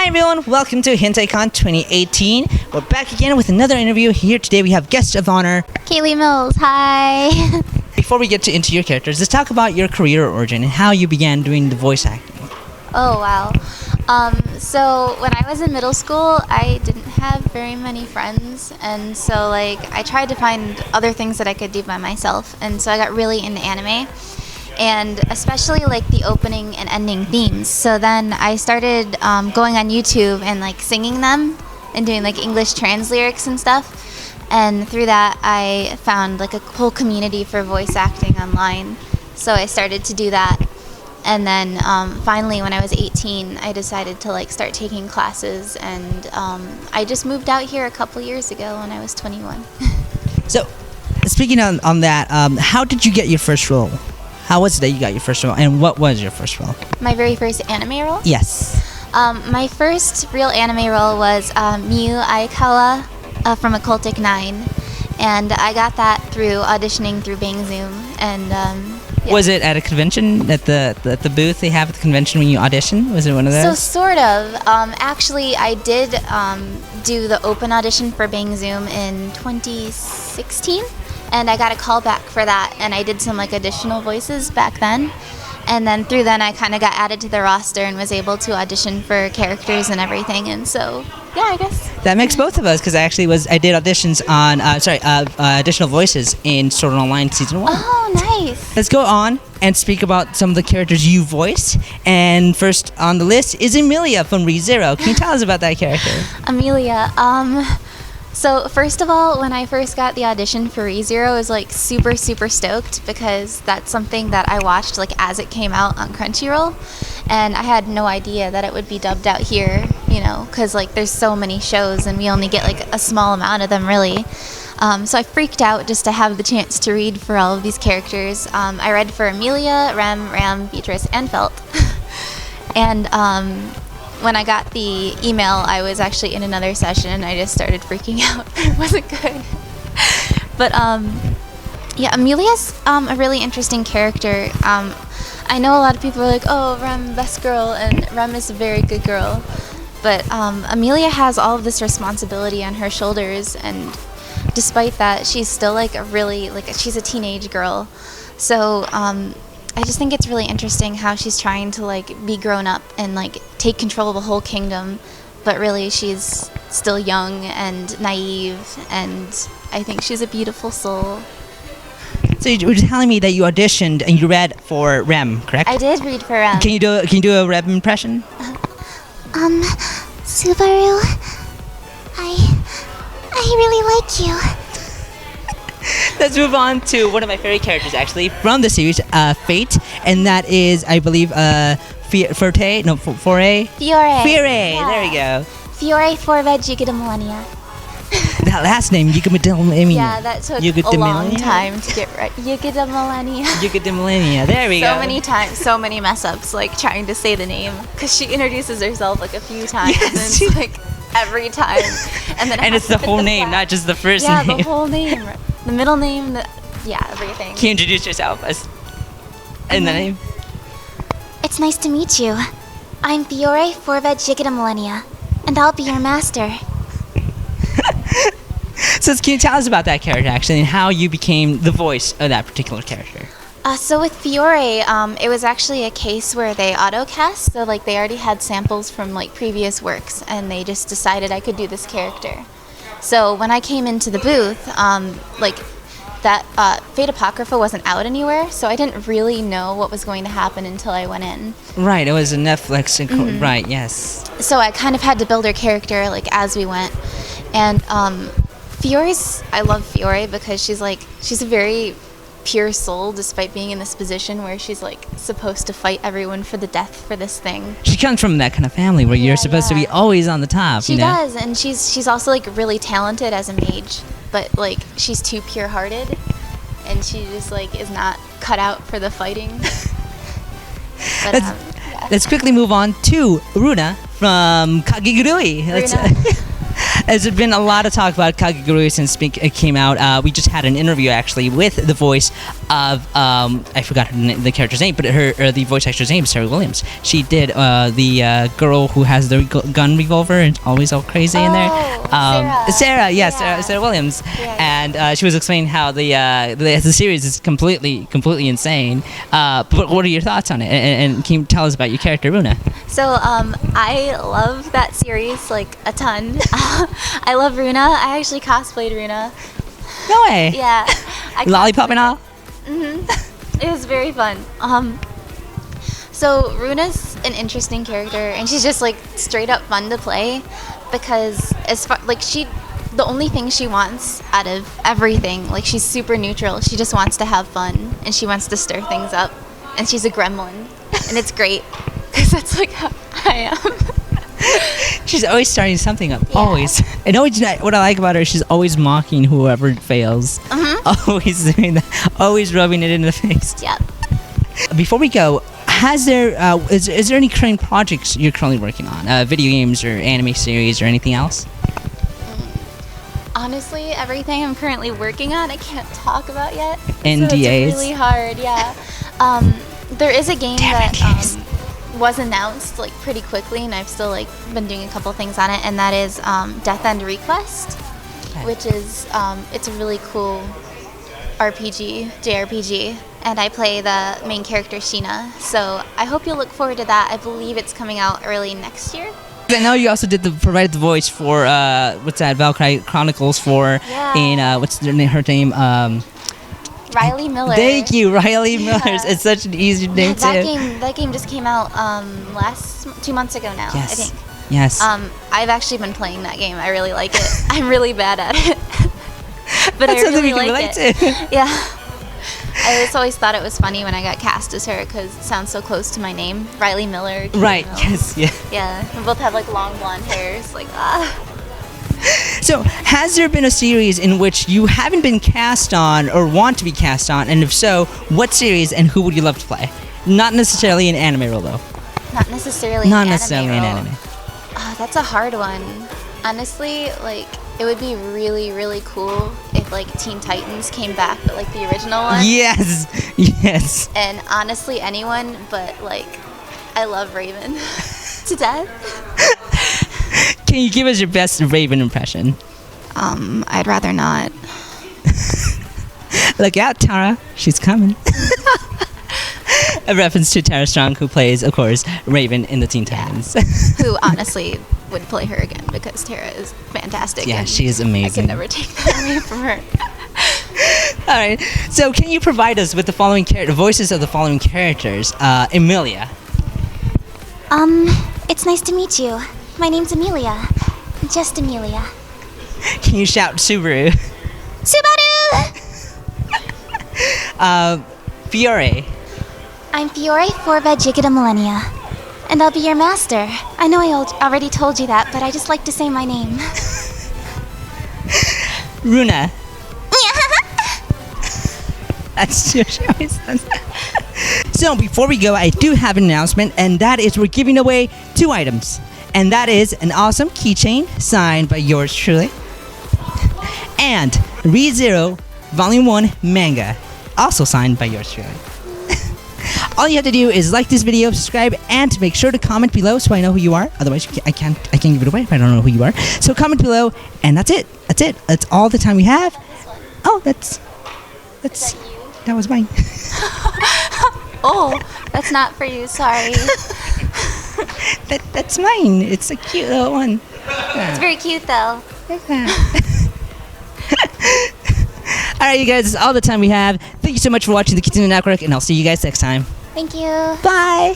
everyone, welcome to Hentai Con 2018. We're back again with another interview. Here today we have guest of honor, Kayli Mills. Hi. Before we get into your characters, let's talk about your career origin and how you began doing the voice acting. Oh, wow. So when I was in middle school, I didn't have very many friends, and so I tried to find other things that I could do by myself, and so I got really into anime, and especially the opening and ending themes. So then I started going on YouTube and singing them and doing English trans lyrics and stuff, and through that I found a whole community for voice acting online. So I started to do that. And then finally, when I was 18, I decided to start taking classes, and I just moved out here a couple years ago when I was 21. So, speaking on that, how did you get your first role? How was it that you got your first role, and what was your first role? My very first anime role? Yes. My first real anime role was Miu Aikawa from Occultic 9, and I got that through auditioning through Bang Zoom, and yeah. Was it at a convention, at the booth they have at the convention when you audition? Was it one of those? So sort of. Actually, I did do the open audition for Bang Zoom in 2016, and I got a call back for that, and I did some additional voices back then. And then through then, I kind of got added to the roster and was able to audition for characters and everything. And so, yeah, I guess. That makes both of us, because I did auditions on, additional voices in Sword Art Online Season 1. Oh, nice. Let's go on and speak about some of the characters you voiced. And first on the list is Emilia from ReZero. Can you tell us about that character? Amelia. So first of all, when I first got the audition for ReZero, I was super, super stoked, because that's something that I watched as it came out on Crunchyroll, and I had no idea that it would be dubbed out here, because there's so many shows and we only get a small amount of them really. So I freaked out just to have the chance to read for all of these characters. I read for Amelia, Rem, Ram, Beatrice, and Felt. And when I got the email, I was actually in another session and I just started freaking out. It wasn't good. But yeah, Amelia's a really interesting character. I know a lot of people are oh, Rem, best girl, and Rem is a very good girl. But Amelia has all of this responsibility on her shoulders, and despite that, she's still she's a teenage girl. So I just think it's really interesting how she's trying to be grown up and take control of a whole kingdom, but really she's still young and naive, and I think she's a beautiful soul. So you were telling me that you auditioned and you read for Rem, correct? I did read for Rem. Can you do a Rem impression? Subaru, I really like you. Let's move on to one of my favorite characters, actually, from the series, Fate, and that is, I believe, Fiore? Fiore. Yeah. There we go. Fiore Forved Yuki Millennia. That last name, Yuki Millennia. Yeah, that took a long time to get right. Yuki Millennia. Yuki Millennia. There we go. So many times, so many mess ups, trying to say the name, because she introduces herself a few times, yes, and it's every time, and then it's the whole name, not just the first name. Yeah, the whole name. The middle name, everything. Can you introduce yourself in the name? It's nice to meet you. I'm Fiore Forved Yuki Millennia, and I'll be your master. So can you tell us about that character, actually, and how you became the voice of that particular character? So with Fiore, it was actually a case where they auto-cast, so they already had samples from previous works, and they just decided I could do this character. So when I came into the booth, that Fate Apocrypha wasn't out anywhere, so I didn't really know what was going to happen until I went in. Right, it was a Netflix, right, yes. So I kind of had to build her character as we went. And I love Fiore because she's a very pure soul, despite being in this position where she's supposed to fight everyone for the death for this thing. She comes from that kind of family where you're supposed to be always on the top. She does, and she's also really talented as a mage, but she's too pure-hearted, and she just is not cut out for the fighting. But, let's quickly move on to Runa from Kagigurui. There's been a lot of talk about Kageguru since it came out. We just had an interview actually with the voice of I forgot the character's name, but the voice actor's name is Sarah Williams. She did the girl who has the gun revolver and always all crazy in there. Sarah, yes, yeah. Sarah Williams, yeah. And she was explaining how the series is completely insane. But what are your thoughts on it? And can you tell us about your character, Runa? So I love that series like a ton. I love Runa. I actually cosplayed Runa. No way. Yeah. Lollipop and all? Mm-hmm. It was very fun. So Runa's an interesting character, and she's just like straight up fun to play because the only thing she wants out of everything, like she's super neutral. She just wants to have fun, and she wants to stir things up, and she's a gremlin, and it's great because that's like how I am. She's always starting something up, yeah. always. And always, what I like about her, she's always mocking whoever fails. Always doing that, always rubbing it in the face. Yeah. Before we go, is there any current projects you're currently working on? Video games or anime series or anything else? Honestly, everything I'm currently working on, I can't talk about yet. NDAs? So it's really hard, yeah. There is a game that was announced like pretty quickly, and I've still like been doing a couple things on it, and that is Death End Request, which is it's a really cool JRPG, and I play the main character Sheena. So I hope you'll look forward to that. I believe it's coming out early next year. I know you also provided the voice for Valkyrie Chronicles for what's her name? Riley Miller. Thank you, Riley Miller. It's such an easy name too. That game just came out 2 months ago now. Yes. I think. Yes. I've actually been playing that game. I really like it. I'm really bad at it, but That's I really like relate it. To. Yeah. I just always thought it was funny when I got cast as her because it sounds so close to my name, Riley Miller. Right. Mills. Yes. Yeah. Yeah. We both have like long blonde hairs. Like So, has there been a series in which you haven't been cast on or want to be cast on? And if so, what series and who would you love to play? Not necessarily an anime role, though. Not necessarily an anime. Oh, that's a hard one. Honestly, like, it would be really, really cool if, like, Teen Titans came back, but, like, the original one. Yes. Yes. And honestly, anyone, but, like, I love Raven to death. Can you give us your best Raven impression? I'd rather not. Look out, Tara. She's coming. A reference to Tara Strong, who plays, of course, Raven in the Teen Titans. Who honestly would play her again because Tara is fantastic. Yeah, she is amazing. I can never take that away from her. All right. So, can you provide us with the following voices of the following characters? Emilia. It's nice to meet you. My name's Amelia. Just Amelia. Can you shout Subaru? Subaru! Fiore. I'm Fiore, Forva Jigida Millennia. And I'll be your master. I know I already told you that, but I just like to say my name. Runa. That's she always says that. So, before we go, I do have an announcement, and that is we're giving away 2 items. And that is an awesome keychain signed by yours truly, and ReZero Volume 1 manga, also signed by yours truly. All you have to do is like this video, subscribe, and make sure to comment below so I know who you are. Otherwise, I can't give it away if I don't know who you are. So comment below, and that's it. That's all the time we have. Oh, that's that was mine. Oh, that's not for you. Sorry. That's mine. It's a cute little one. It's very cute, though. Alright, you guys, that's all the time we have. Thank you so much for watching the Kitsune Network, and I'll see you guys next time. Thank you. Bye!